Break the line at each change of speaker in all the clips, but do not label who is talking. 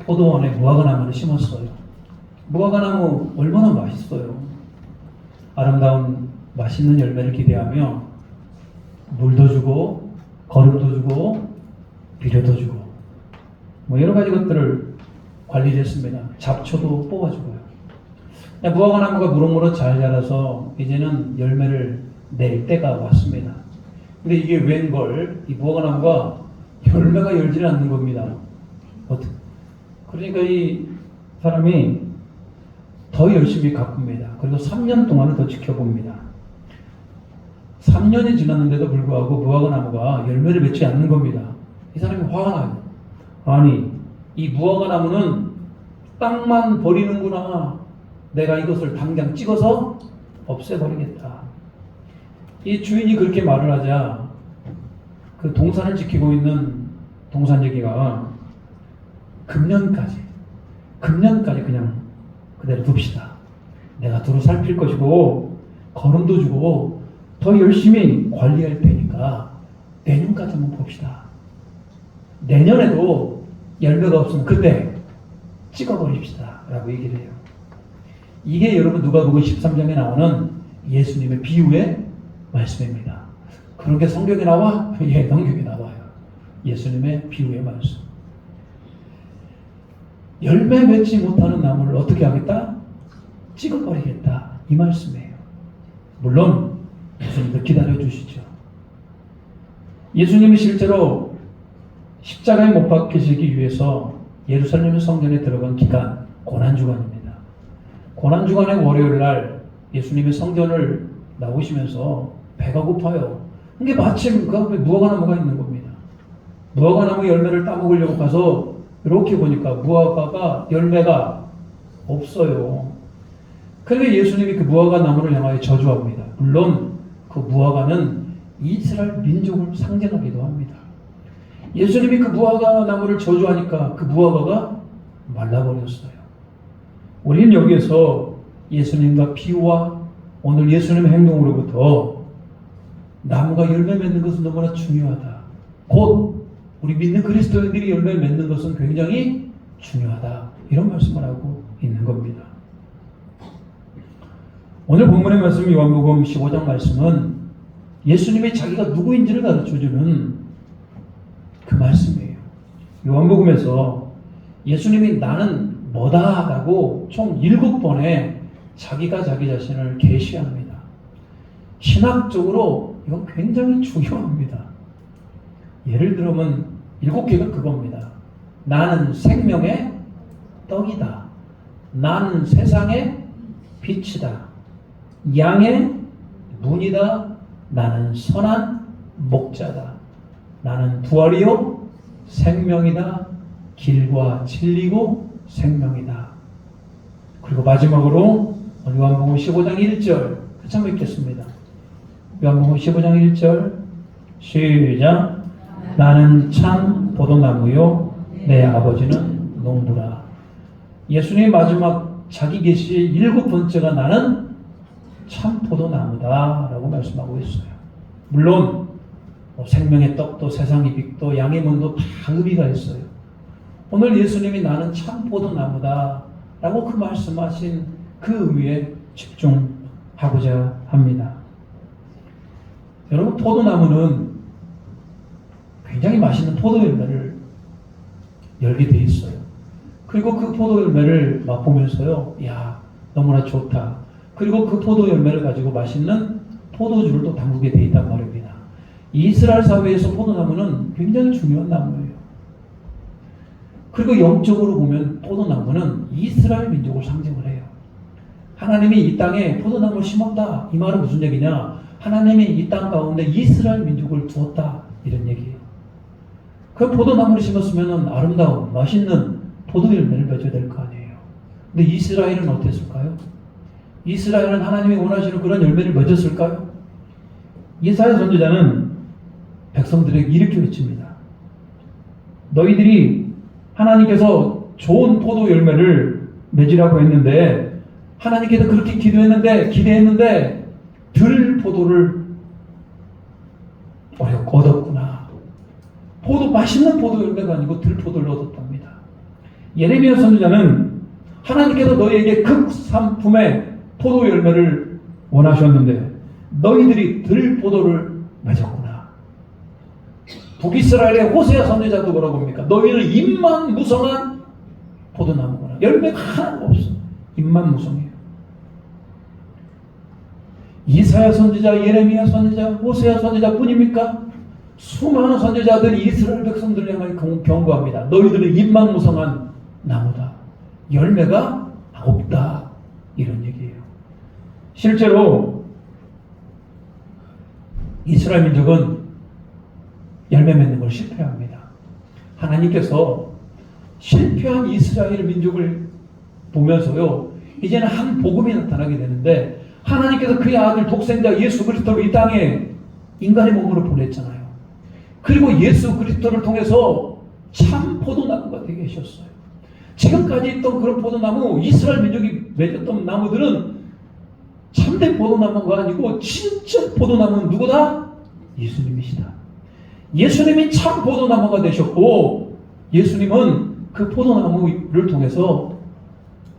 포도원에 무화과나무를 심었어요. 무화과나무 얼마나 맛있어요. 아름다운 맛있는 열매를 기대하며 물도 주고 거름도 주고 비료도 주고 뭐 여러 가지 것들을 관리를 했습니다. 잡초도 뽑아주고요. 무화과나무가 무럭무럭 잘 자라서 이제는 열매를 낼 때가 왔습니다. 근데 이게 웬걸 이 무화과나무가 열매가 열지를 않는 겁니다. 그러니까 이 사람이 더 열심히 가꿉니다. 그리고 3년 동안을 더 지켜봅니다. 3년이 지났는데도 불구하고 무화과나무가 열매를 맺지 않는 겁니다. 이 사람이 화가 나요. 아니, 이 무화과나무는 땅만 버리는구나. 내가 이것을 당장 찍어서 없애버리겠다. 이 주인이 그렇게 말을 하자 그 동산을 지키고 있는 동산제기가 금년까지 그냥 그대로 둡시다. 내가 두루 살필 것이고 거름도 주고 더 열심히 관리할 테니까 내년까지 한번 봅시다. 내년에도 열매가 없으면 그때 찍어버립시다 라고 얘기를 해요. 이게 여러분 누가복음 13장에 나오는 예수님의 비유의 말씀입니다. 그런 게 성경에 나와? 예, 성경에 나와요. 예수님의 비유의 말씀. 열매 맺지 못하는 나무를 어떻게 하겠다? 찍어버리겠다. 이 말씀이에요. 물론 예수님도 기다려주시죠. 예수님이 실제로 십자가에 못 박히시기 위해서 예루살렘 성전에 들어간 기간 고난주간입니다. 고난주간의 월요일날 예수님이 성전을 나오시면서 배가 고파요. 이게 마침 그 앞에 무화과나무가 있는 겁니다. 무화과나무 열매를 따먹으려고 가서 이렇게 보니까 무화과가 열매가 없어요. 그러니까 예수님이 그 무화과나무를 향하여 저주합니다. 물론 그 무화과는 이스라엘 민족을 상징하기도 합니다. 예수님이 그 무화과나무를 저주하니까 그 무화과가 말라버렸어요. 우리는 여기에서 예수님과 비유와 오늘 예수님의 행동으로부터 나무가 열매 맺는 것은 너무나 중요하다. 곧 우리 믿는 그리스도인들이 열매 맺는 것은 굉장히 중요하다. 이런 말씀을 하고 있는 겁니다. 오늘 본문의 말씀 요한복음 15장 말씀은 예수님이 자기가 누구인지를 가르쳐주는 그 말씀이에요. 요한복음에서 예수님이 나는 뭐다라고 총 7번에 자기가 자기 자신을 계시합니다. 신학적으로 이건 굉장히 중요합니다. 예를 들면 7개가 그겁니다. 나는 생명의 떡이다. 나는 세상의 빛이다. 양의 문이다. 나는 선한 목자다. 나는 부활이요 생명이다. 길과 진리고 생명이다. 그리고 마지막으로 요한복음 15장 1절 같이 한번 읽겠습니다. 요한복음 15장 1절 시작. 나는 참 포도나무요 내 아버지는 농부라. 예수님의 마지막 자기 계시의 7번째가 나는 참 포도나무다 라고 말씀하고 있어요. 물론 생명의 떡도 세상의 빛도 양의 문도 다 의미가 있어요. 오늘 예수님이 나는 참 포도나무다 라고 그 말씀하신 그 의미에 집중하고자 합니다. 여러분, 포도나무는 굉장히 맛있는 포도 열매를 열게 돼 있어요. 그리고 그 포도 열매를 맛보면서요, 야, 너무나 좋다. 그리고 그 포도 열매를 가지고 맛있는 포도주를 또 담그게 돼 있단 말입니다. 이스라엘 사회에서 포도나무는 굉장히 중요한 나무예요. 그리고 영적으로 보면 포도나무는 이스라엘 민족을 상징을 해요. 하나님이 이 땅에 포도나무를 심었다. 이 말은 무슨 얘기냐? 하나님이 이 땅 가운데 이스라엘 민족을 두었다. 이런 얘기예요. 그 포도나무를 심었으면 아름다운 맛있는 포도 열매를 맺어야 될 거 아니에요. 근데 이스라엘은 어땠을까요? 이스라엘은 하나님이 원하시는 그런 열매를 맺었을까요? 이사야 선지자는 백성들에게 이렇게 외칩니다. 너희들이 하나님께서 좋은 포도 열매를 맺으라고 했는데 하나님께서 그렇게 기대했는데 들 포도를 얻었구나. 맛있는 포도 열매가 아니고 들 포도를 얻었답니다. 예레미야 선지자는 하나님께서 너희에게 극산품의 포도 열매를 원하셨는데 너희들이 들포도를 맺었구나. 북이스라엘의 호세아 선지자도 뭐라고 합니까? 너희는 잎만 무성한 포도나무구나. 열매가 하나도 없어. 잎만 무성해요. 이사야 선지자, 예레미야 선지자, 호세아 선지자 뿐입니까? 수많은 선지자들이 이스라엘 백성들을 향하여 경고합니다. 너희들은 잎만 무성한 나무다. 열매가 없다. 이런 얘기예요. 실제로 이스라엘 민족은 열매 맺는 걸 실패합니다. 하나님께서 실패한 이스라엘 민족을 보면서요, 이제는 한 복음이 나타나게 되는데 하나님께서 그의 아들 독생자 예수 그리스도를 이 땅에 인간의 몸으로 보냈잖아요. 그리고 예수 그리스도를 통해서 참 포도나무가 되게 하셨어요. 지금까지 있던 그런 포도나무, 이스라엘 민족이 맺었던 나무들은 참된 포도나무가 아니고 진짜 포도나무는 누구다? 예수님이시다. 예수님이 참 포도나무가 되셨고 예수님은 그 포도나무를 통해서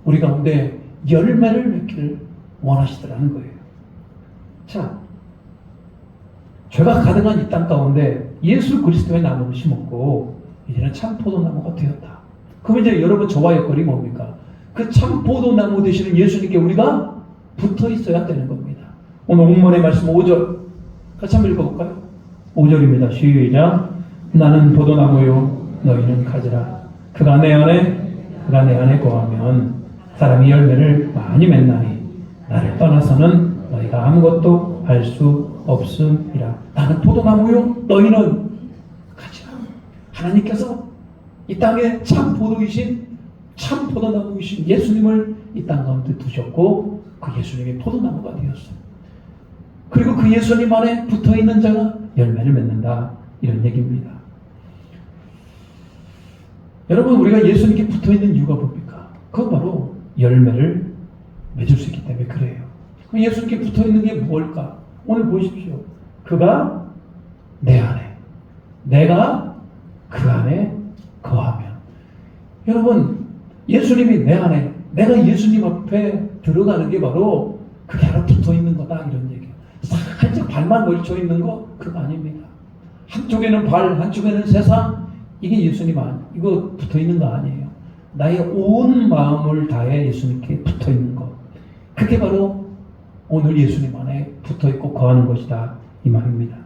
우리 가운데 열매를 맺기를 원하시더라는 거예요. 자, 죄가 가득한 이 땅 가운데 예수 그리스도의 나무를 심었고 이제는 참 포도나무가 되었다. 그럼 이제 여러분 저와 역할이 뭡니까? 그 참 포도나무 되시는 예수님께 우리가 붙어 있어야 되는 겁니다. 오늘 본문의 말씀 5절 같이 한번 읽어볼까요? 5절입니다. 시작. 나는 포도나무요 너희는 가지라. 그가 내 안에 거하면 사람이 열매를 많이 맺나니 나를 떠나서는 너희가 아무것도 할 수 없음이라. 나는 포도나무요 너희는 가지라. 하나님께서 이 땅에 참 포도이신 참 포도나무이신 예수님을 이 땅 가운데 두셨고 그 예수님이 포도나무가 되었어요. 그리고 그 예수님 안에 붙어있는 자가 열매를 맺는다. 이런 얘기입니다. 여러분, 우리가 예수님께 붙어있는 이유가 뭡니까? 그건 바로 열매를 맺을 수 있기 때문에 그래요. 그럼 예수님께 붙어있는 게 뭘까? 오늘 보십시오. 그가 내 안에, 내가 그 안에 거하면. 여러분, 예수님이 내 안에, 내가 예수님 앞에 들어가는 게 바로 그게 바로 붙어있는 거다. 이런 얘기예요. 살짝 발만 걸쳐 있는 거 그거 아닙니다. 한쪽에는 발, 한쪽에는 세상. 이게 예수님 이거 붙어 있는 거 아니에요. 나의 온 마음을 다해 예수님께 붙어 있는 것. 그게 바로 오늘 예수님 안에 붙어 있고 거하는 것이다. 이 말입니다.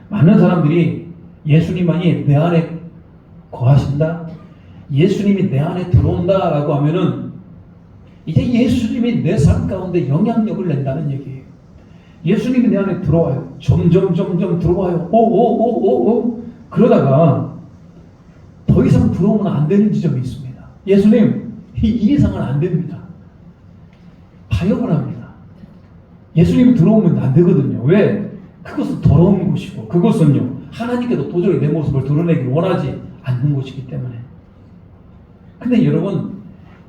많은 사람들이 예수님만이 내 안에 거하신다, 예수님이 내 안에 들어온다라고 하면은 이제 예수님이 내 삶 가운데 영향력을 낸다는 얘기예요. 예수님이 내 안에 들어와요. 점점 들어와요. 오. 그러다가 더 이상 들어오면 안 되는 지점이 있습니다. 예수님, 이 이상은 안 됩니다. 타협을 합니다. 예수님이 들어오면 안 되거든요. 왜? 그것은 더러운 곳이고 그것은요 하나님께도 도저히 내 모습을 드러내기 원하지 않는 곳이기 때문에. 근데 여러분,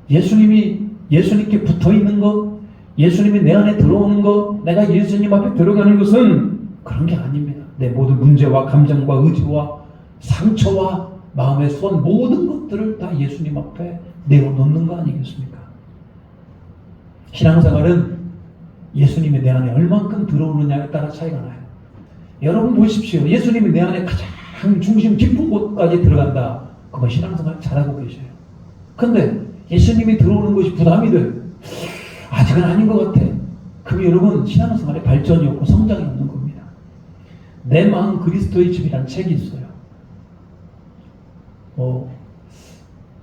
예수님께 붙어있는 것, 예수님이 내 안에 들어오는 것, 내가 예수님 앞에 들어가는 것은 그런 게 아닙니다. 내 모든 문제와 감정과 의지와 상처와 마음의 손 모든 것들을 다 예수님 앞에 내어놓는 거 아니겠습니까? 신앙생활은 예수님이 내 안에 얼만큼 들어오느냐에 따라 차이가 나요. 여러분 보십시오. 예수님이 내 안에 가장 중심 깊은 곳까지 들어간다. 그건 신앙생활 잘하고 계셔요. 근데 예수님이 들어오는 것이 부담이 돼요. 아직은 아닌 것 같아. 그럼 여러분 신앙생활에 발전이 없고 성장이 없는 겁니다. 내 마음 그리스도의 집이라는 책이 있어요.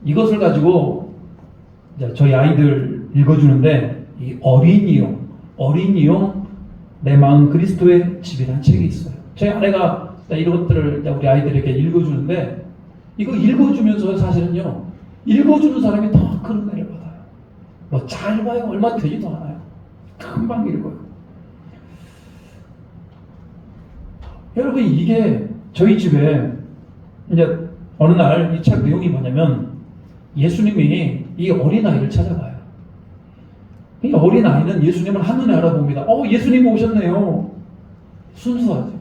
이것을 가지고 저희 아이들 읽어주는데 이 어린이용 내 마음 그리스도의 집이라는 책이 있어요. 저희 아내가 이런 것들을 우리 아이들에게 읽어주는데 이거 읽어주면서 사실은요 읽어주는 사람이 더 큰 은혜를 받아요. 뭐 잘 봐요. 얼마 되지도 않아요. 금방 읽어요. 여러분, 이게 저희 집에 이제 어느 날 이 책 내용이 뭐냐면 예수님이 이 어린아이를 찾아가요. 이 어린아이는 예수님을 한눈에 알아봅니다. 예수님 오셨네요. 순수하죠.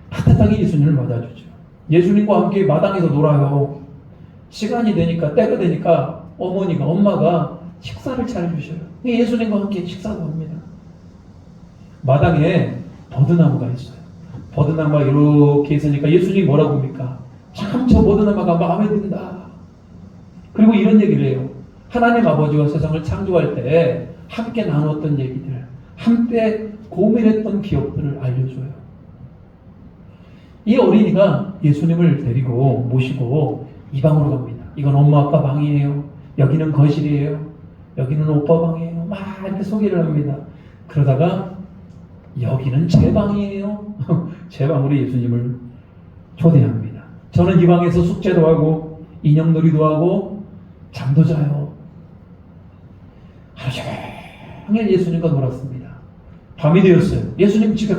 따뜻하게 예수님을 맞아주죠. 예수님과 함께 마당에서 놀아요. 시간이 되니까, 때가 되니까 엄마가 식사를 차려주셔요. 예수님과 함께 식사도 합니다. 마당에 버드나무가 있어요. 버드나무가 이렇게 있으니까 예수님이 뭐라고 합니까? 참 저 버드나무가 마음에 든다. 그리고 이런 얘기를 해요. 하나님 아버지가 세상을 창조할 때 함께 나눴던 얘기들, 함께 고민했던 기억들을 알려줘요. 이 어린이가 예수님을 데리고 모시고 이 방으로 갑니다. 이건 엄마 아빠 방이에요. 여기는 거실이에요. 여기는 오빠 방이에요. 막 이렇게 소개를 합니다. 그러다가 여기는 제 방이에요. 제 방으로 예수님을 초대합니다. 저는 이 방에서 숙제도 하고 인형놀이도 하고 잠도 자요. 하루 종일 예수님과 놀았습니다. 밤이 되었어요. 예수님 집에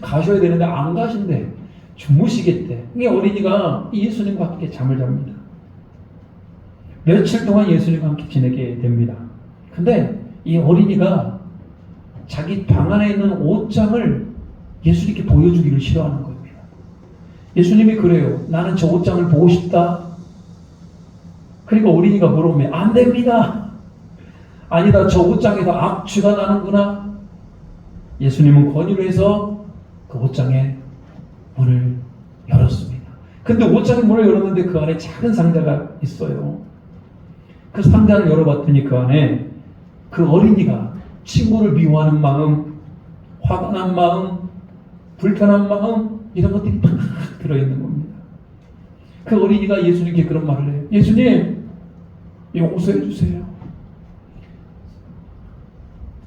가셔야 되는데 안 가신대. 주무시겠대. 이 어린이가 예수님과 함께 잠을 잡니다. 며칠 동안 예수님과 함께 지내게 됩니다. 근데 이 어린이가 자기 방 안에 있는 옷장을 예수님께 보여주기를 싫어하는 겁니다. 예수님이 그래요. 나는 저 옷장을 보고 싶다. 그리고 어린이가 물어보면 안 됩니다. 아니다. 저 옷장에서 악취가 나는구나. 예수님은 권유를 해서 그 옷장에 문을 열었습니다. 근데 옷장에 문을 열었는데 그 안에 작은 상자가 있어요. 그 상자를 열어봤더니 그 안에 그 어린이가 친구를 미워하는 마음, 화가 난 마음, 불편한 마음, 이런 것들이 막 들어있는 겁니다. 그 어린이가 예수님께 그런 말을 해요. 예수님, 용서해 주세요.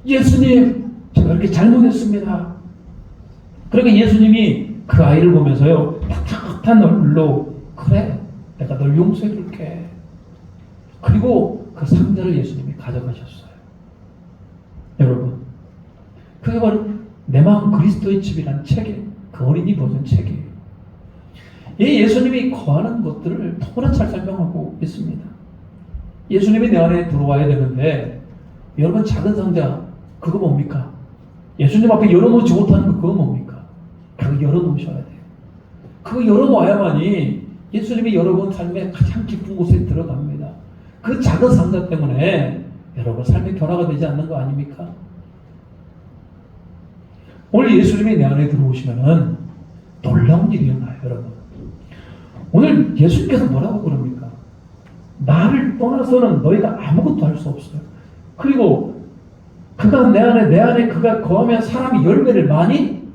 예수님, 제가 이렇게 잘못했습니다. 그러니까 예수님이 그 아이를 보면서요, 따뜻한 얼굴로, 그래, 내가 널 용서해 줄게. 그리고 그 상자를 예수님이 가져가셨어요. 여러분, 그게 바로 내 마음 그리스도의 집이라는 책이에요. 그 어린이 버전 책이에요. 이 예수님이 거하는 것들을 너무나 잘 설명하고 있습니다. 예수님이 내 안에 들어와야 되는데, 여러분 작은 상자, 그거 뭡니까? 예수님 앞에 열어놓지 못하는 거 그거 뭡니까? 그거 열어놓으셔야 돼요. 그거 열어놔야만이 예수님이 여러분 삶의 가장 깊은 곳에 들어갑니다. 그 작은 상자 때문에 여러분 삶의 변화가 되지 않는 거 아닙니까? 오늘 예수님이 내 안에 들어오시면은 놀라운 일이 일어나요, 여러분. 오늘 예수님께서 뭐라고 그럽니까? 나를 떠나서는 너희가 아무것도 할 수 없어요. 그리고 그가 내 안에 그가 거하면 사람이 열매를 많이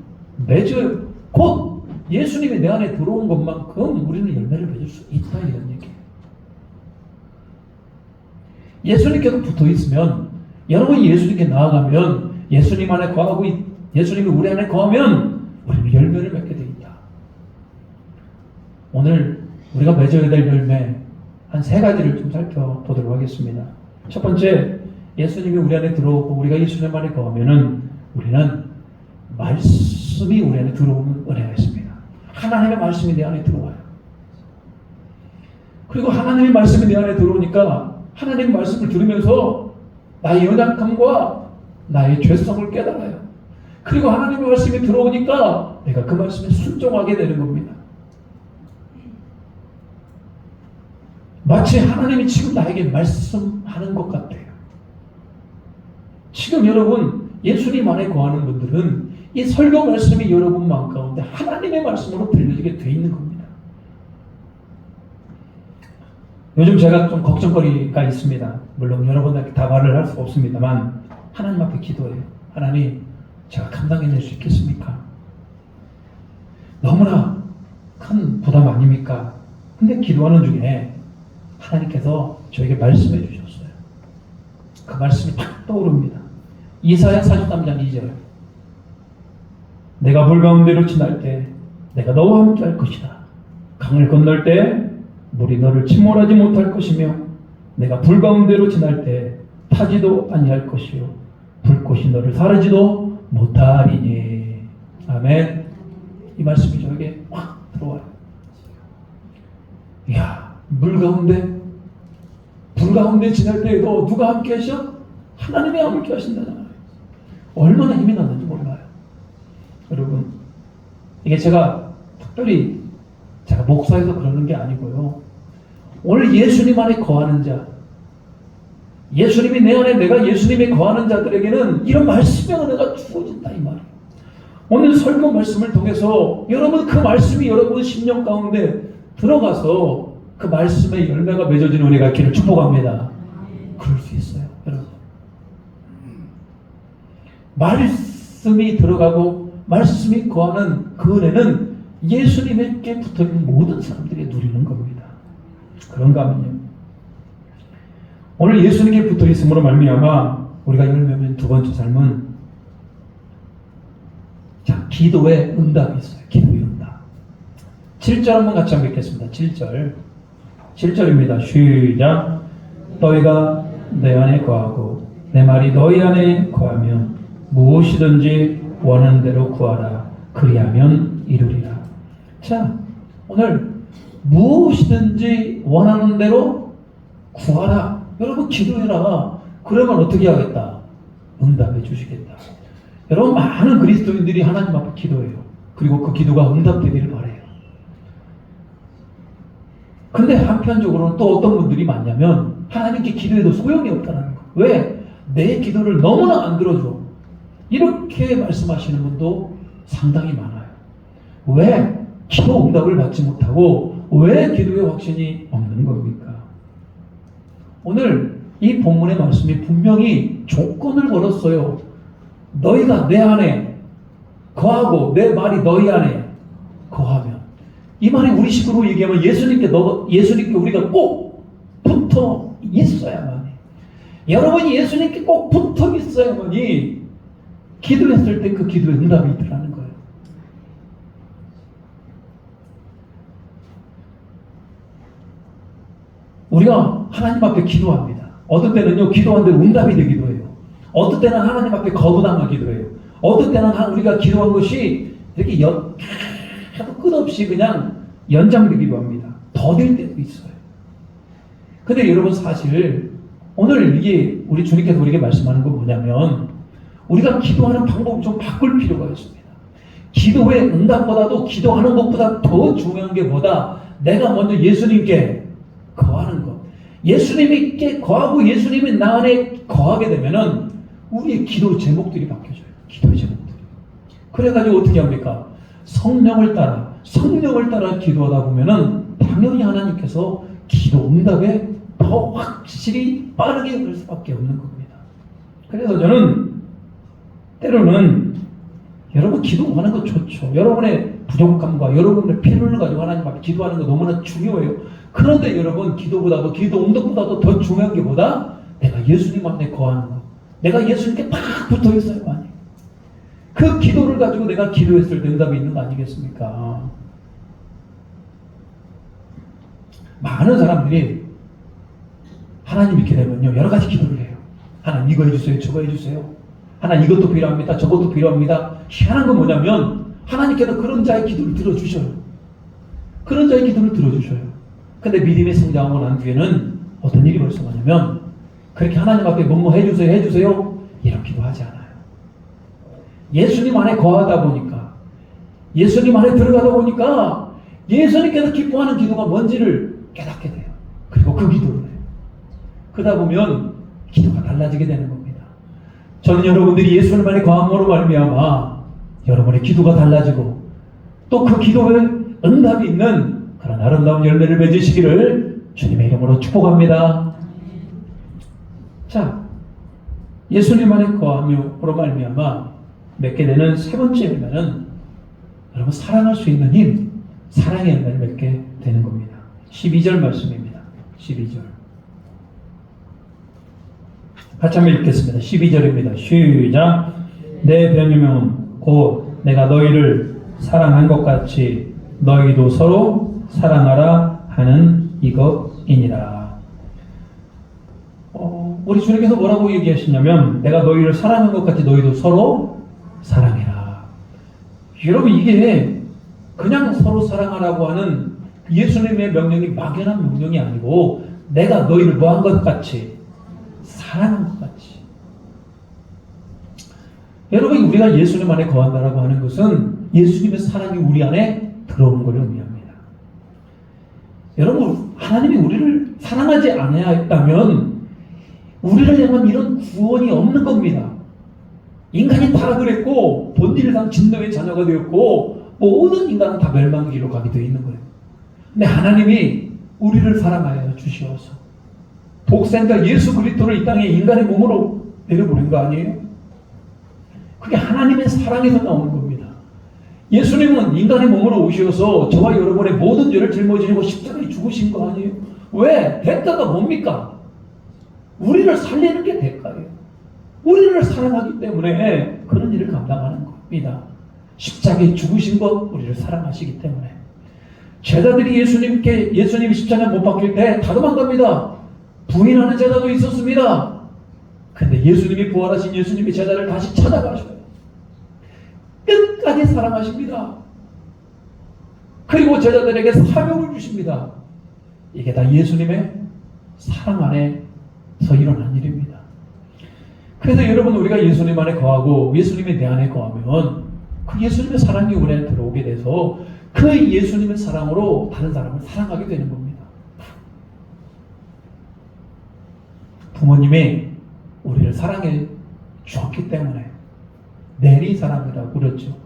맺어요. 곧 예수님이 내 안에 들어온 것만큼 우리는 열매를 맺을 수 있다, 이런 얘기예요. 예수님께서 붙어 있으면, 여러분이 예수님께 나아가면, 예수님 안에 거하고 예수님이 우리 안에 거하면 우리는 열매를 맺게 되어 있다. 오늘 우리가 맺어야 될 열매 한 3가지를 좀 살펴보도록 하겠습니다. 첫 번째, 예수님이 우리 안에 들어오고 우리가 예수님 안에 거하면은 우리는 말씀이 우리 안에 들어오는 은혜가 있습니다. 하나님의 말씀이 내 안에 들어와요. 그리고 하나님의 말씀이 내 안에 들어오니까 하나님의 말씀을 들으면서 나의 연약함과 나의 죄성을 깨달아요. 그리고 하나님의 말씀이 들어오니까 내가 그 말씀에 순종하게 되는 겁니다. 마치 하나님이 지금 나에게 말씀하는 것 같아요. 지금 여러분 예수님 안에 거하는 분들은 이 설교 말씀이 여러분 마음 가운데 하나님의 말씀으로 들려지게 돼 있는 겁니다. 요즘 제가 좀 걱정거리가 있습니다. 물론 여러분한테 다 말을 할 수가 없습니다만 하나님 앞에 기도해요. 하나님, 제가 감당해낼 수 있겠습니까? 너무나 큰 부담 아닙니까? 근데 기도하는 중에 하나님께서 저에게 말씀해 주셨어요. 그 말씀이 딱 떠오릅니다. 이사야 43장 2절. 내가 물 가운데로 지날 때 내가 너와 함께 할 것이다. 강을 건널 때 물이 너를 침몰하지 못할 것이며 내가 불 가운데로 지날 때 타지도 아니할 것이요 불꽃이 너를 사르지도 못하리니. 아멘. 이 말씀이 저에게 확 들어와요. 이야, 물 가운데, 불 가운데 지날 때 너 누가 함께 하셔? 하나님이 함께 하신다잖아요. 얼마나 힘이 나는지 몰라요. 여러분, 이게 제가 특별히 제가 목사에서 그러는 게 아니고요. 오늘 예수님 안에 거하는 자, 예수님이 내 안에, 내가 예수님이 거하는 자들에게는 이런 말씀의 은혜가 주어진다 이 말이에요. 오늘 설교 말씀을 통해서 여러분 그 말씀이 여러분 심령 가운데 들어가서 그 말씀의 열매가 맺어지는 은혜가 있기를 축복합니다. 그럴 수 있어요, 여러분. 말씀이 들어가고 말씀이 거하는 그 은혜는 예수님에게 붙어있는 모든 사람들이 누리는 겁니다. 그런가 하면요, 오늘 예수님께 붙어있음으로 말미암아 우리가 열매면 두 번째 삶은, 자, 기도의 응답이 있어요. 기도의 응답. 7절 한번 같이 한번 읽겠습니다. 7절입니다. 시작. 너희가 내 안에 거하고 내 말이 너희 안에 거하면 무엇이든지 원하는 대로 구하라. 그리하면 이루리라. 자, 오늘 무엇이든지 원하는 대로 구하라. 여러분 기도해라. 그러면 어떻게 하겠다? 응답해 주시겠다. 여러분 많은 그리스도인들이 하나님 앞에 기도해요. 그리고 그 기도가 응답되기를 바라요. 근데 한편적으로는 또 어떤 분들이 많냐면 하나님께 기도해도 소용이 없다는 거. 왜? 내 기도를 너무나 안 들어줘. 이렇게 말씀하시는 분도 상당히 많아요. 왜? 기도 응답을 받지 못하고 왜 기도의 확신이 없는 겁니까? 오늘 이 본문의 말씀이 분명히 조건을 걸었어요. 너희가 내 안에 거하고 내 말이 너희 안에 거하면, 이 말이 우리식으로 얘기하면 예수님께 우리가 꼭 붙어 있어야만 해. 여러분이 예수님께 꼭 붙어 있어야만이 기도했을 때 그 기도에 응답이 있더라는 거예요. 우리가 하나님 앞에 기도합니다. 어떤 때는요, 기도한 대로 응답이 되기도 해요. 어떤 때는 하나님 앞에 거부당하기도 해요. 어떤 때는 우리가 기도한 것이 이렇게 해도 끝없이 그냥 연장되기도 합니다. 더딜 때도 있어요. 근데 여러분 사실 오늘 이게 우리 주님께서 우리에게 말씀하는 건 뭐냐면, 우리가 기도하는 방법을 좀 바꿀 필요가 있습니다. 기도의 응답보다도 기도하는 것보다 더 중요한 게 뭐다? 내가 먼저 예수님께 거하는 것. 예수님께 거하고 예수님이 나 안에 거하게 되면은 우리의 기도 제목들이 바뀌어져요. 기도의 제목들이. 그래가지고 어떻게 합니까? 성령을 따라 기도하다 보면은 당연히 하나님께서 기도 응답에 더 확실히 빠르게 그럴 수밖에 없는 겁니다. 그래서 저는 때로는 여러분 기도하는 거 좋죠. 여러분의 부족함과 여러분의 필요를 가지고 하나님 앞에 기도하는 거 너무나 중요해요. 그런데 여러분 기도 응답보다도 더 중요한 게 뭐다? 내가 예수님 앞에 거하는 거. 내가 예수님께 딱 붙어 있어야만 해. 그 기도를 가지고 내가 기도했을 때 응답이 있는 거 아니겠습니까? 많은 사람들이 하나님 믿게 되면요, 여러 가지 기도를 해요. 하나님 이거 해주세요, 저거 해주세요. 하나님 이것도 필요합니다, 저것도 필요합니다. 희한한 건 뭐냐면 하나님께서 그런 자의 기도를 들어주셔요. 그런 자의 기도를 들어주셔요. 근데 믿음이 성장하고 난 뒤에는 어떤 일이 발생하냐면, 그렇게 하나님 앞에 뭐뭐 해주세요 이런 기도하지 않아요. 예수님 안에 거하다 보니까, 예수님 안에 들어가다 보니까 예수님께서 기뻐하는 기도가 뭔지를 깨닫게 돼요. 그리고 그 기도를 해요. 그러다 보면 기도가 달라지게 되는 겁니다. 저는 여러분들이 예수님 안에 거함으로 말미암아 여러분의 기도가 달라지고 또 그 기도에 응답이 있는 그런 아름다운 열매를 맺으시기를 주님의 이름으로 축복합니다. 자, 예수님 안에 거함으로 말미암아 맺게 되는 세 번째 열매는 여러분 사랑할 수 있는 힘, 사랑의 열매를 맺게 되는 겁니다. 12절 말씀입니다. 12절 같이 한번 읽겠습니다. 12절입니다. 시작. 내 변유명은 곧 내가 너희를 사랑한 것 같이 너희도 서로 사랑하라 하는 이것이니라. 우리 주님께서 뭐라고 얘기하시냐면, 내가 너희를 사랑한 것 같이 너희도 서로 사랑해라. 여러분 이게 그냥 서로 사랑하라고 하는 예수님의 명령이 막연한 명령이 아니고, 내가 너희를 뭐한 것 같이 사랑한 것 같이. 여러분 우리가 예수님 안에 거한다라고 하는 것은 예수님의 사랑이 우리 안에 들어오는 것을 의미합니다. 여러분 하나님이 우리를 사랑하지 아니하였다면 우리를 향한 이런 구원이 없는 겁니다. 인간이 타락을 본질상 진노의 자녀가 되었고 모든 인간은 다 멸망의 길로 가게 되어 있는 거예요. 근데 하나님이 우리를 사랑하여 주시어서 독생자 예수 그리스도를 이 땅에 인간의 몸으로 내려보낸 거 아니에요? 그게 하나님의 사랑에서 나오는 겁니다. 예수님은 인간의 몸으로 오셔서 저와 여러분의 모든 죄를 짊어지고 십자가에 죽으신 거 아니에요? 왜? 대가가 뭡니까? 우리를 살리는 게 대가예요. 우리를 사랑하기 때문에 그런 일을 감당하는 겁니다. 십자가에 죽으신 것, 우리를 사랑하시기 때문에. 제자들이 예수님이 십자가에 못 박힐 때 다 도망갑니다. 부인하는 제자도 있었습니다. 근데 예수님이 부활하신 예수님이 제자를 다시 찾아가셔요. 끝까지 사랑하십니다. 그리고 제자들에게 사명을 주십니다. 이게 다 예수님의 사랑 안에서 일어난 일입니다. 그래서 여러분, 우리가 예수님 안에 거하고 예수님이 내 안에 거하면 그 예수님의 사랑이 우리 안에 들어오게 돼서 그 예수님의 사랑으로 다른 사람을 사랑하게 되는 겁니다. 부모님이 우리를 사랑해 주었기 때문에 내리 사랑이라고 그랬죠.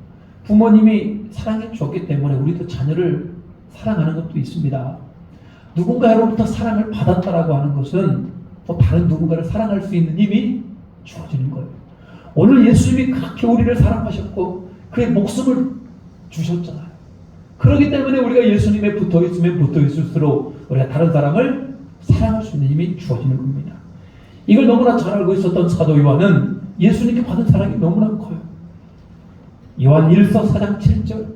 부모님이 사랑해 주었기 때문에 우리도 자녀를 사랑하는 것도 있습니다. 누군가로부터 사랑을 받았다라고 하는 것은 또 다른 누군가를 사랑할 수 있는 힘이 주어지는 거예요. 오늘 예수님이 그렇게 우리를 사랑하셨고 그의 목숨을 주셨잖아요. 그렇기 때문에 우리가 예수님에 붙어있으면 붙어있을수록 우리가 다른 사람을 사랑할 수 있는 힘이 주어지는 겁니다. 이걸 너무나 잘 알고 있었던 사도 요한은 예수님께 받은 사랑이 너무나 커요. 요한 1서 4장 7절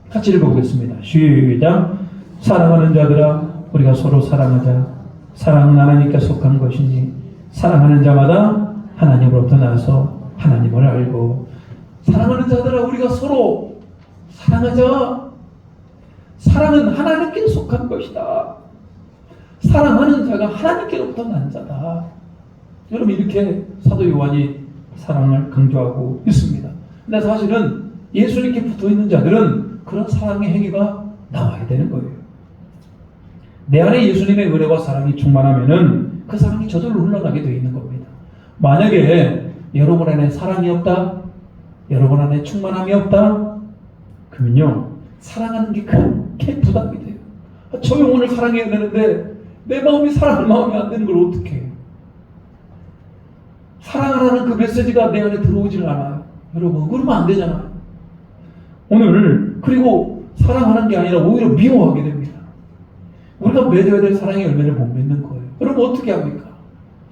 같이 읽어보겠습니다. 시작. 사랑하는 자들아 우리가 서로 사랑하자. 사랑은 하나님께 속한 것이니 사랑하는 자마다 하나님으로부터 나서 하나님을 알고. 사랑하는 자들아 우리가 서로 사랑하자. 사랑은 하나님께 속한 것이다. 사랑하는 자가 하나님께로부터 난 자다. 여러분, 이렇게 사도 요한이 사랑을 강조하고 있습니다. 근데 사실은 예수님께 붙어있는 자들은 그런 사랑의 행위가 나와야 되는 거예요. 내 안에 예수님의 은혜와 사랑이 충만하면은 그 사랑이 저절로 흘러나게 되어 있는 겁니다. 만약에 여러분 안에 사랑이 없다, 여러분 안에 충만함이 없다, 그러면요 사랑하는 게 그렇게 부담이 돼요. 저 영혼을 사랑해야 되는데 내 마음이 사랑할 마음이 안 되는 걸 어떻게 해요? 사랑하라는 그 메시지가 내 안에 들어오질 않아요. 여러분, 그러면 안 되잖아요. 오늘 그리고 사랑하는 게 아니라 오히려 미워하게 됩니다. 우리가 맺어야 될 사랑의 열매를 못 맺는 거예요. 여러분, 어떻게 합니까?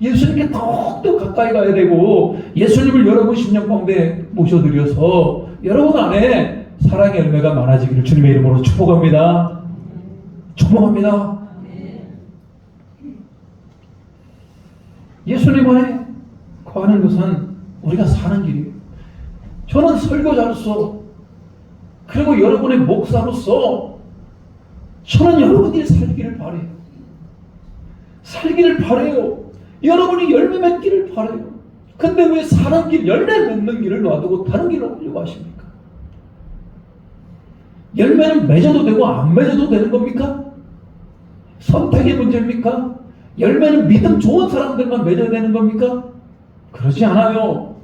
예수님께 더욱더 가까이 가야 되고 예수님을 여러분 심령 가운데 모셔드려서 여러분 안에 사랑의 열매가 많아지기를 주님의 이름으로 축복합니다. 축복합니다. 예수님 안에 거하는 것은 우리가 사는 길이에요. 저는 설교자로서 그리고 여러분의 목사로서 저는 여러분이 살기를 바래요. 살기를 바래요. 여러분이 열매 맺기를 바래요. 근데 왜 사는 길, 열매 맺는 길을 놔두고 다른 길로 가려고 하십니까? 열매는 맺어도 되고 안 맺어도 되는 겁니까? 선택의 문제입니까? 열매는 믿음 좋은 사람들만 맺어야 되는 겁니까? 그러지 않아요.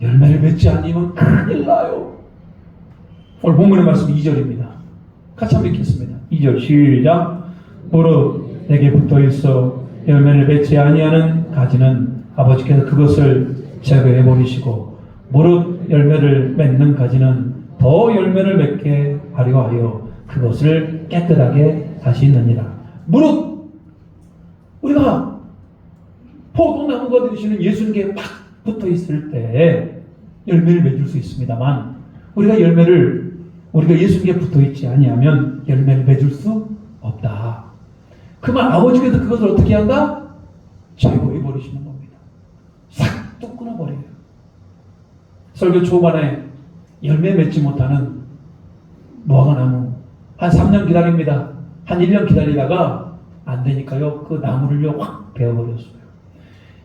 열매를 맺지 않으면 큰일 나요. 오늘 본문의 말씀 2절입니다. 같이 한번 읽겠습니다. 2절 시작. 무릇 내게 붙어있어 열매를 맺지 아니하는 가지는 아버지께서 그것을 제거해 버리시고 무릇 열매를 맺는 가지는 더 열매를 맺게 하려 하여 그것을 깨끗하게 하시느니라. 무릇 우리가 포도나무가 되시는 예수님께 팍 붙어 있을 때 열매를 맺을 수 있습니다만 우리가 예수님께 붙어 있지 아니하면 열매를 맺을 수 없다. 그 말 아버지께서 그것을 어떻게 한다? 제거해 버리시는 겁니다. 싹 또 끊어버려요. 설교 초반에 열매 맺지 못하는 무화과나무 한 3년 기다립니다. 한 1년 기다리다가 안 되니까요 그 나무를요 확 베어버렸어요.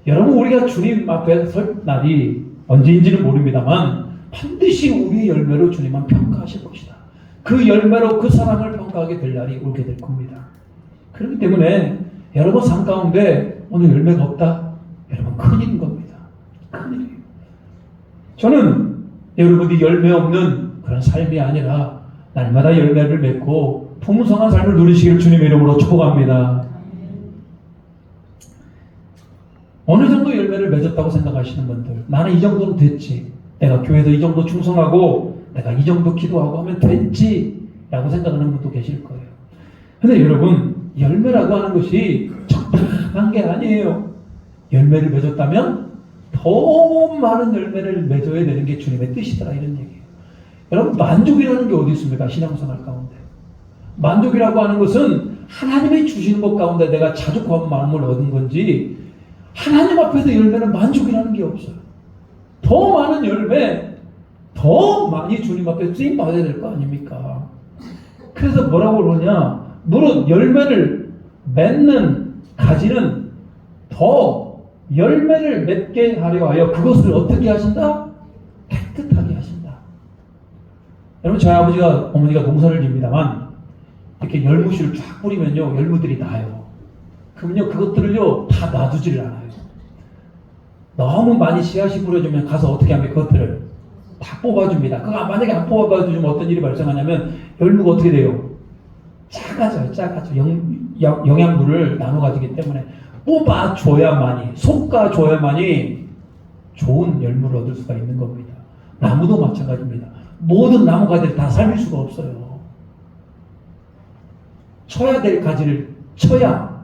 여러분, 우리가 주님 앞에 설 날이 언제인지는 모릅니다만 반드시 우리의 열매로 주님은 평가하실 것이다. 그 열매로 그 사람을 평가하게 될 날이 오게 될 겁니다. 그렇기 때문에 여러분 삶 가운데 오늘 열매가 없다? 여러분 큰일인 겁니다. 큰일이에요. 저는 여러분이 열매 없는 그런 삶이 아니라 날마다 열매를 맺고 풍성한 삶을 누리시기를 주님의 이름으로 축복합니다. 어느 정도 열매를 맺었다고 생각하시는 분들, 나는 이 정도는 됐지, 내가 교회도 이 정도 충성하고 내가 이 정도 기도하고 하면 됐지 라고 생각하는 분도 계실 거예요. 근데 여러분, 열매라고 하는 것이 적당한 게 아니에요. 열매를 맺었다면 더 많은 열매를 맺어야 되는 게 주님의 뜻이더라, 이런 얘기예요. 여러분, 만족이라는 게 어디 있습니까? 신앙생활 가운데 만족이라고 하는 것은 하나님이 주시는 것 가운데 내가 자족한 마음을 얻은 건지, 하나님 앞에서 열매는 만족이라는 게 없어요. 더 많은 열매, 더 많이 주님 앞에 쓰임 받아야 될 거 아닙니까? 그래서 뭐라고 그러냐, 무릇 열매를 맺는 가지는 더 열매를 맺게 하려 하여 그것을 어떻게 하신다? 깨끗하게 하신다. 여러분, 저희 아버지가, 어머니가 농사를 집니다만 이렇게 열무씨를 쫙 뿌리면요, 열무들이 나요. 그러면요, 그것들을요 다 놔두지를 않아요. 너무 많이 씨앗이 뿌려주면 가서 어떻게 하면 그것들을 다 뽑아줍니다. 그거 만약에 안 뽑아주면 어떤 일이 발생하냐면 열무가 어떻게 돼요? 작아져요. 영양분을 나눠 가지기 때문에 뽑아줘야만이, 솎아줘야만이 좋은 열무를 얻을 수가 있는 겁니다. 나무도 마찬가지입니다. 모든 나무 가지를 다 살릴 수가 없어요. 쳐야 될 가지를 쳐야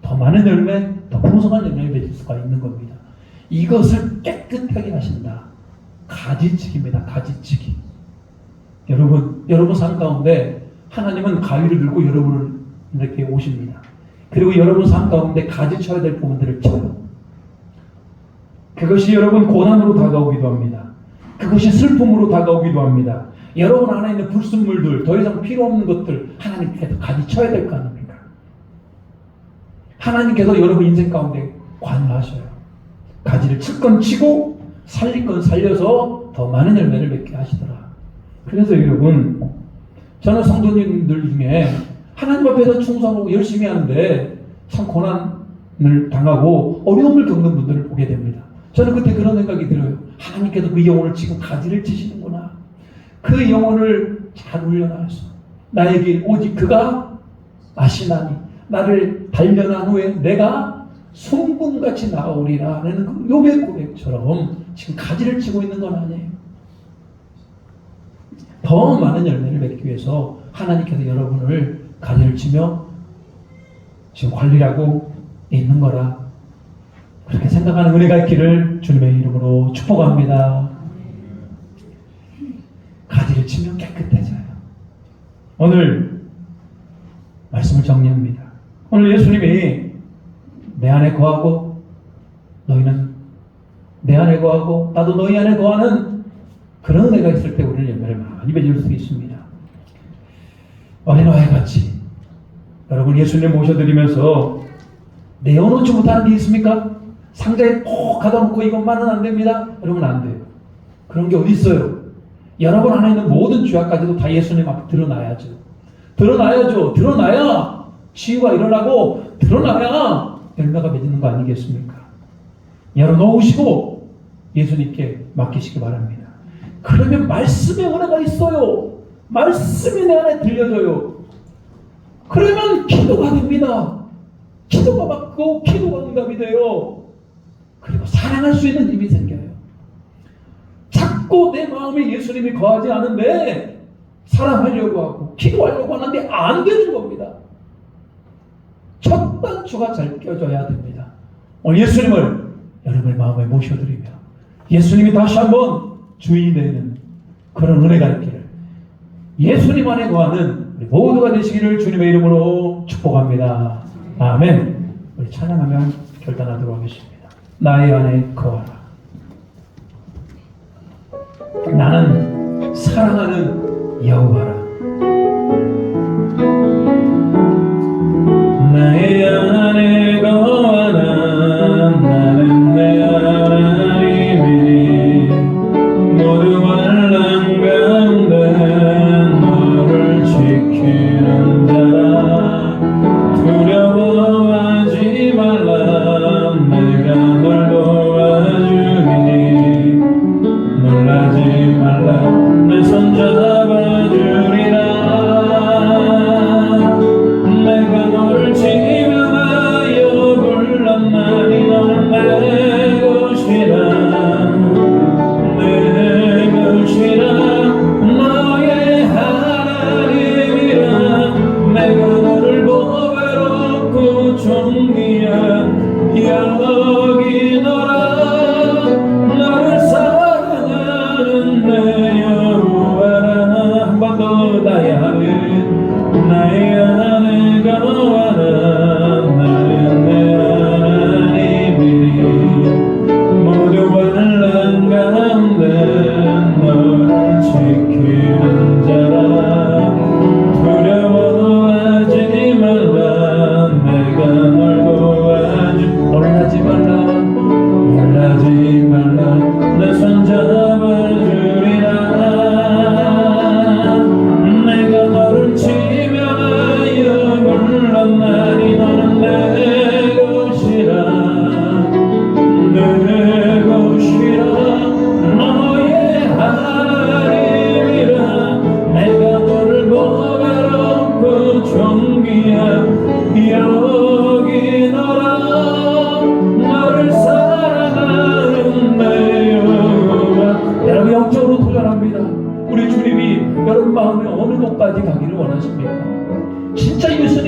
더 많은 열매, 더 풍성한 열매를 맺을 수가 있는 겁니다. 이것을 깨끗하게 하신다. 가지치기입니다. 가지치기. 여러분 삶 가운데 하나님은 가위를 들고 여러분을 이렇게 오십니다. 그리고 여러분 삶 가운데 가지쳐야 될 부분들을 쳐요. 그것이 여러분 고난으로 다가오기도 합니다. 그것이 슬픔으로 다가오기도 합니다. 여러분 안에 있는 불순물들, 더 이상 필요 없는 것들 하나님께서 가지쳐야 될 거 아닙니까? 하나님께서 여러분 인생 가운데 관여하셔요. 가지를 칠 건 치고 살릴 건 살려서 더 많은 열매를 맺게 하시더라. 그래서 여러분, 저는 성도님들 중에 하나님 앞에서 충성하고 열심히 하는데 참 고난을 당하고 어려움을 겪는 분들을 보게 됩니다. 저는 그때 그런 생각이 들어요. 하나님께서 그 영혼을 지금 가지를 치시는구나. 그 영혼을 잘 훈련하여서 나에게 오직 그가 아시나니 나를 단련한 후에 내가 송분같이 나오리라 하는 그 욥의 고백처럼 지금 가지를 치고 있는 건 아니에요. 더 많은 열매를 맺기 위해서 하나님께서 여러분을 가지를 치며 지금 관리하고 있는 거라, 그렇게 생각하는 은혜가 있기를 주님의 이름으로 축복합니다. 가지를 치면 깨끗해져요. 오늘 말씀을 정리합니다. 오늘 예수님이 내 안에 거하고 너희는 내 안에 거하고 나도 너희 안에 거하는 그런 은혜가 있을 때 우리는 열매를 많이 맺을 수 있습니다. 어린아이 같이 여러분 예수님 모셔드리면서 내어놓지 못하는 게 있습니까? 상자에 꼭 가다 놓고 이것만은 안 됩니다. 여러분 안 돼요. 그런 게 어디 있어요? 여러분 안에 있는 모든 죄악까지도 다 예수님 앞에 드러나야죠. 드러나야 치유가 일어나고 드러나야 열매가 맺는 거 아니겠습니까? 열어놓으시고 예수님께 맡기시기 바랍니다. 그러면 말씀의 은혜가 있어요. 말씀이 내 안에 들려져요. 그러면 기도가 됩니다. 기도가 받고 기도가 응답이 돼요. 그리고 사랑할 수 있는 힘이 생겨요. 자꾸 내 마음에 예수님이 거하지 않은데 사랑하려고 하고 기도하려고 하는데 안 되는 겁니다. 첫 단추가 잘 껴져야 됩니다. 오늘 예수님을 여러분의 마음에 모셔드리며 예수님이 다시 한번 주인이 되는 그런 은혜가 있기를, 예수님 안에 거하는 우리 모두가 되시기를 주님의 이름으로 축복합니다. 아멘. 우리 찬양하며 결단하도록 하겠습니다. 나의 안에 거하라. 나는 사랑하는 여호와라. 나의 안에 거하라. 나는 내 하나님이 모두 환난 가운데 너를 지키는 자라.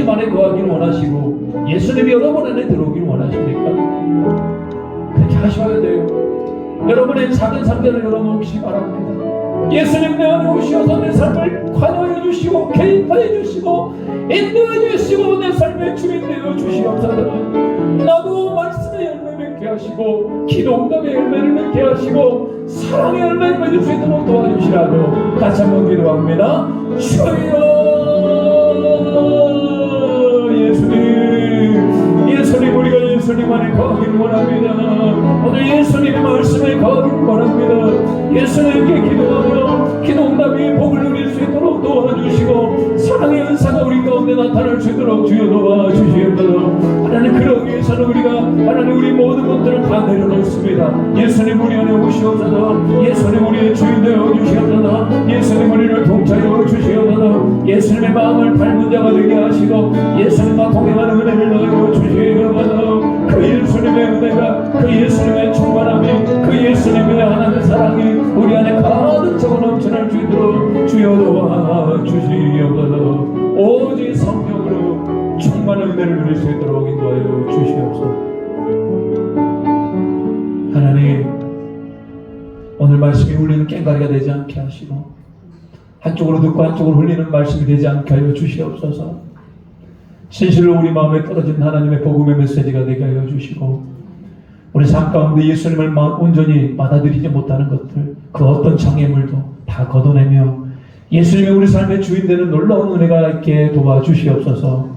예수님 안에 거하기를 원하시고 예수님이 여러분 안에 들어오기를 원하십니까? 그렇게 하셔야 돼요. 여러분의 작은 상대를 열어놓으시기 바랍니다. 예수님 내 안에 오셔서 내 삶을 관여해 주시고 개입하여 주시고 인도해 주시고 내 삶의 주인 되어 주시옵소서. 나도 말씀의 열매 맺게 하시고 기도 응답의 열매를 맺게 하시고 사랑의 열매를 맺을 수 있도록 도와주시라고 같이 한번 기도합니다. 주여 예수님 우리가 예수님 안에 거하기를 원합니다. 오늘 예수님의 말씀에 거하기를 원합니다. 예수님께 기도하며 기도 응답의 복을 누릴 수 있도록 도와주시고 사랑의 은사가 우리 가운데 나타날 수 있도록 주여 도와주시옵소서. 하나님 그러기 위해서는 우리가 하나님 우리 모든 것들을 다 내려놓습니다. 예수님 우리 안에 오시옵소서. 예수님 우리의 주인 되어 주시옵소서. 예수님 우리를 통치하여 주시옵소서. 예수님의 마음을 닮은 자가 되게 하시고 예수님과 동행하는 은혜를 넣어 주시옵소서. 그 예수님의 은혜가 그 예수님의 충만함이 그 예수님의 하나님의 사랑이 우리 안에 가득 차고 넘쳐날 수 있도록 주여 도와주시옵소서. 오직 성령으로 충만한 은혜를 누릴 수 있도록 인도하여 주시옵소서. 하나님 오늘 말씀이 울리는 꽹과리가 되지 않게 하시고 한쪽으로 듣고 한쪽으로 흘리는 말씀이 되지 않게 하여 주시옵소서. 진실로 우리 마음에 떨어진 하나님의 복음의 메시지가 되게 하여 주시고 우리 삶 가운데 예수님을 온전히 받아들이지 못하는 것들 그 어떤 장애물도 다 걷어내며 예수님이 우리 삶의 주인 되는 놀라운 은혜가 있게 도와주시옵소서.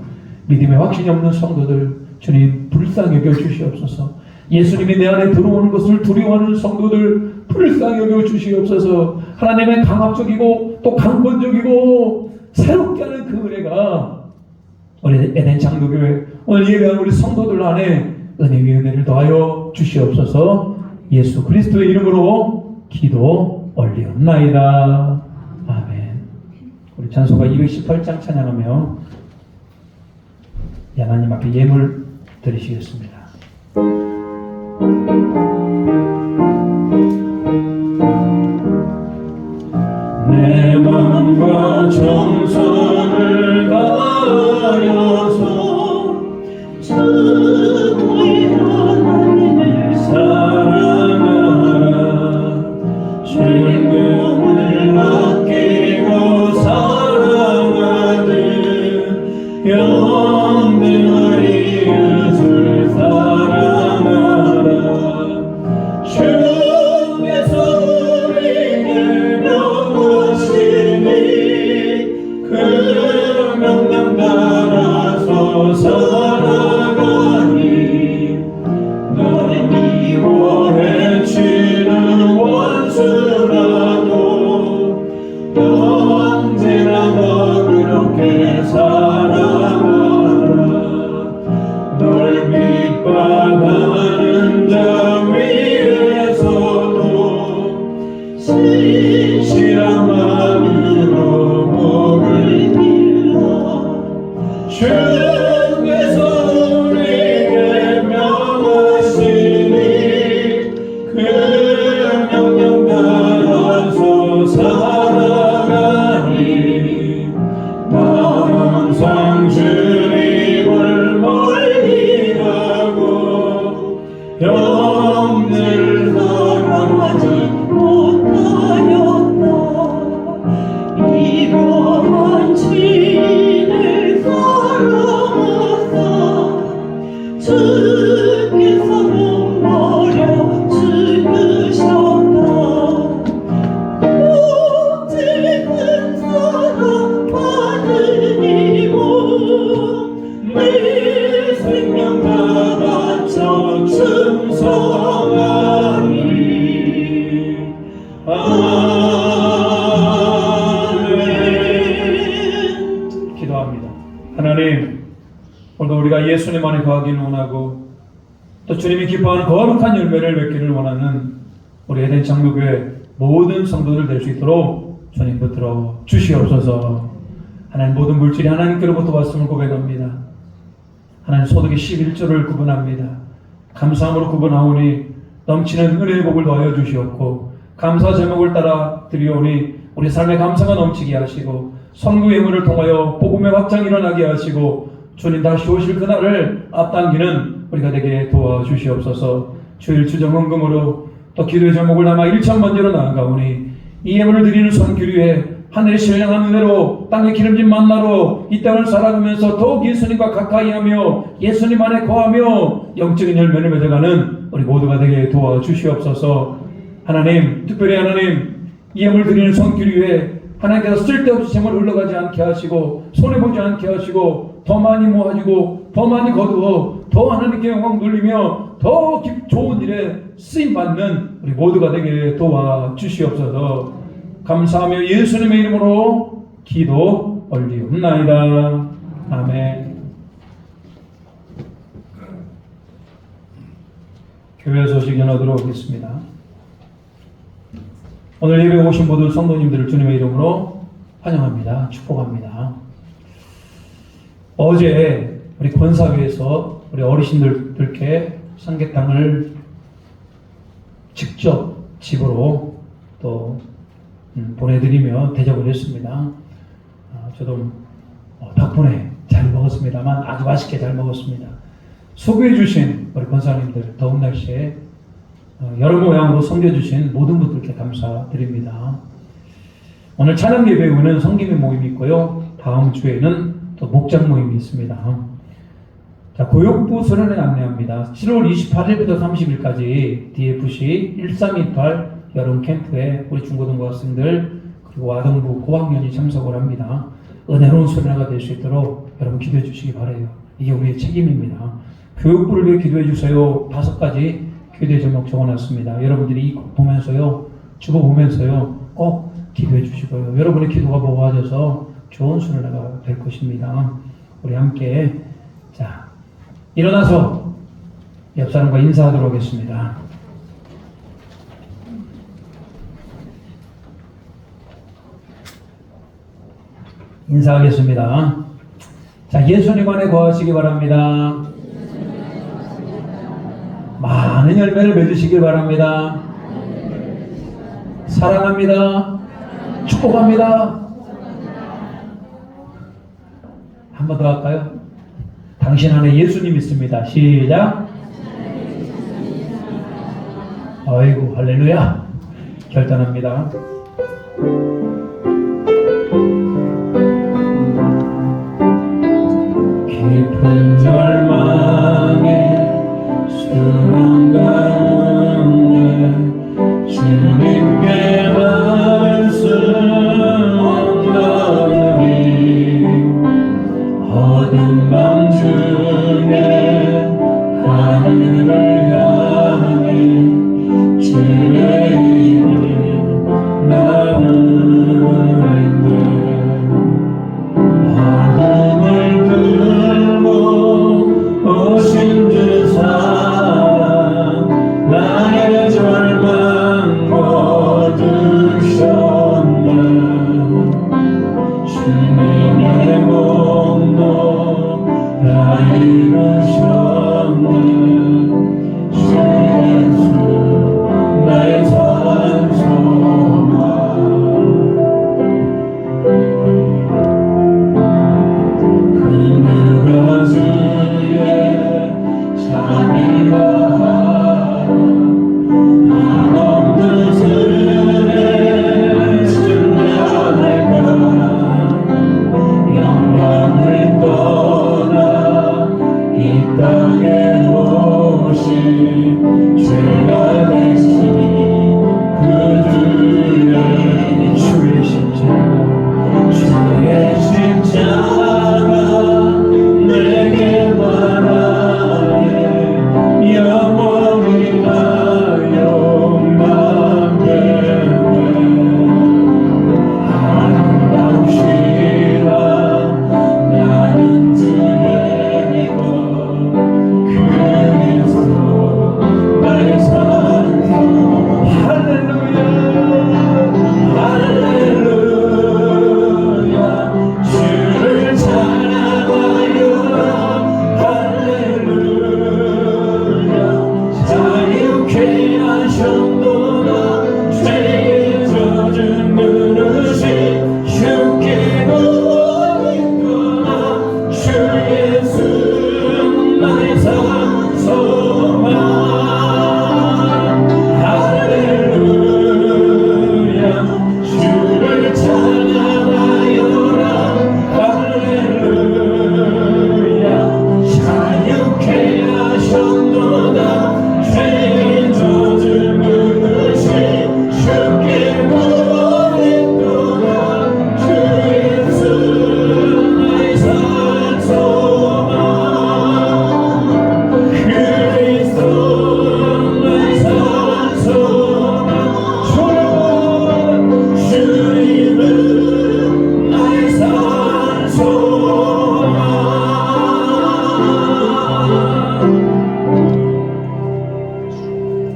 믿음의 확신이 없는 성도들 주님 불쌍히 여겨 주시옵소서. 예수님이 내 안에 들어오는 것을 두려워하는 성도들 불쌍히 여겨 주시옵소서. 하나님의 강압적이고 또 강권적이고 새롭게 하는 그 은혜가 우리 에덴 장로교회 오늘 예배한 우리 성도들 안에 은혜 위에 은혜를 더하여 주시옵소서. 예수 그리스도의 이름으로 기도 올리옵나이다. 아멘. 우리 찬송가 218장 찬양하며 하나님 앞에 예물 드리시겠습니다. 내 마음과 정성을 다하여서 주의 하나님을 사랑하라. 즐거움을 아끼고 사랑하는 영생의 예수를 사랑하라. 주께서 우리에게 명하시니 그 명령 따라서 살아가니 너를 미워해 치는 원수라도 언제나 너그럽게 사랑하라. 널 밑바라는 자 위에서도 진실한 마음으로 목을 빌어 주께서 우리에게 명하시니 그 명령 따라서 살아가니 항상 주님을 멀리 하고 영들 사랑하지
못하였다. 이러한 죄를 사랑하사 주께서 목마려 죽으셨다. 오직 큰 사랑 받으니 내 생명 다 바쳐 충성하니 아멘.
기도합니다. 하나님 오늘도 우리가 예수님 안에 거하기를 원하고 또 주님이 기뻐하는 거룩한 열매를 맺기를 원하는 우리 에덴 장로교회 모든 성도들 될 수 있도록 주님 붙들어 주시옵소서. 하나님 모든 물질이 하나님께로부터 왔음을 고백합니다. 하나님 소득의 11조를 구분합니다. 감사함으로 구분하오니 넘치는 은혜의 복을 더하여 주시옵고 감사 제목을 따라 드리오니 우리 삶의 감사가 넘치게 하시고 선구 예물을 통하여 복음의 확장이 일어나게 하시고 주님 다시 오실 그날을 앞당기는 우리가 되게 도와주시옵소서. 주일 주정헌금으로 또 기도의 제목을 담아 1천 번째로 나아가오니 이 예물을 드리는 손길 위에 하늘의 신령한 은혜로 땅의 기름진 만나로 이 땅을 살아가면서 더욱 예수님과 가까이하며 예수님 안에 거하며 영적인 열매를 맺어가는 우리 모두가 되게 도와주시옵소서. 하나님, 특별히 하나님, 이 예물 드리는 손길 위에 하나님께서 쓸데없이 재물 흘러가지 않게 하시고 손해보지 않게 하시고 더 많이 모아지고 더 많이 거두어 더 하나님께 영광 돌리며 더 좋은 일에 쓰임받는 우리 모두가 되게 도와주시옵소서. 감사하며 예수님의 이름으로 기도 올리옵나이다. 아멘. 교회 소식 전하도록 하겠습니다. 오늘 예배에 오신 모든 성도님들을 주님의 이름으로 환영합니다. 축복합니다. 어제 우리 권사회에서 우리 어르신들께 삼계탕을 직접 집으로 또 보내드리며 대접을 했습니다. 저도 덕분에 잘 먹었습니다만 아주 맛있게 잘 먹었습니다. 소개해 주신 우리 권사님들 더운 날씨에 여러 모양으로 섬겨주신 모든 분들께 감사드립니다. 오늘 찬양 예배 후에는 성김의 모임이 있고요. 다음 주에는 또 목장 모임이 있습니다. 자, 교육부 수련회 안내합니다. 7월 28일부터 30일까지 DFC 1328 여름 캠프에 우리 중고등부 학생들 그리고 아동부 고학년이 참석을 합니다. 은혜로운 수련회가 될 수 있도록 여러분 기도해 주시기 바라요. 이게 우리의 책임입니다. 교육부를 위해 기도해 주세요. 5가지 기도의 제목 적어놨습니다. 여러분들이 이 보면서요, 주보 보면서요, 꼭 기도해 주시고요. 여러분의 기도가 모아져서 좋은 수련회가 될 것입니다. 우리 함께 자 일어나서 옆 사람과 인사하도록 하겠습니다. 인사하겠습니다. 자, 예수님 안에 거하시기 바랍니다. 많은 열매를 맺으시길 바랍니다. 사랑합니다. 축복합니다. 한 번 더 할까요? 당신 안에 예수님 있습니다. 시작. 아이고 할렐루야. 결단합니다. 깊은 절망에 수렁 가운데 주님께 말씀하노니 어두운 밤 중에 하늘을 향해 주의 이름 나누는데 어둠을 끌고 오신 주 사랑 나의 절망 거두셨네 주님의 공로 다 이루셨네 주 예수 나의 산소만 그누가 주의 찬미하라 한없는 은혜 증명할까 영광을 떠나 이 땅에 오신 죄가 되신 그 주의 주의 십자가 내게 말하네 영원히 나 욕망되네 아름다우시라 나는 주의 것 그리스도 나의 산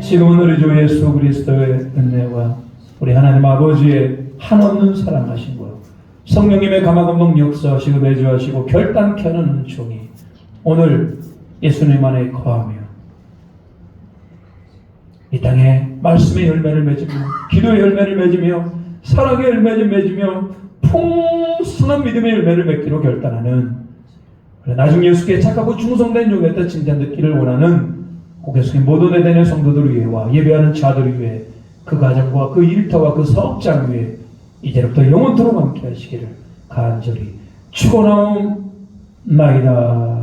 지금은 우리 주 예수 그리스도의 은혜와 우리 하나님 아버지의 한없는 사랑하심과 성령님의 감화감동 역사하시고 내주하시고 결단케 하는 은총이 오늘 예수님 안에 거하며 이 땅에 말씀의 열매를 맺으며 기도의 열매를 맺으며 사랑의 열매를 맺으며 풍성한 믿음의 열매를 맺기로 결단하는 나중 예수께 착하고 충성된 종이었다 칭찬 듣기를 원하는 고개 숙인 모든 에덴의 성도들 위해와 예배하는 자들 위해 그 가정과 그 일터와 그 사업장 위에 이제부터 영원토록 함께 하시기를 간절히 축원하옵나이다.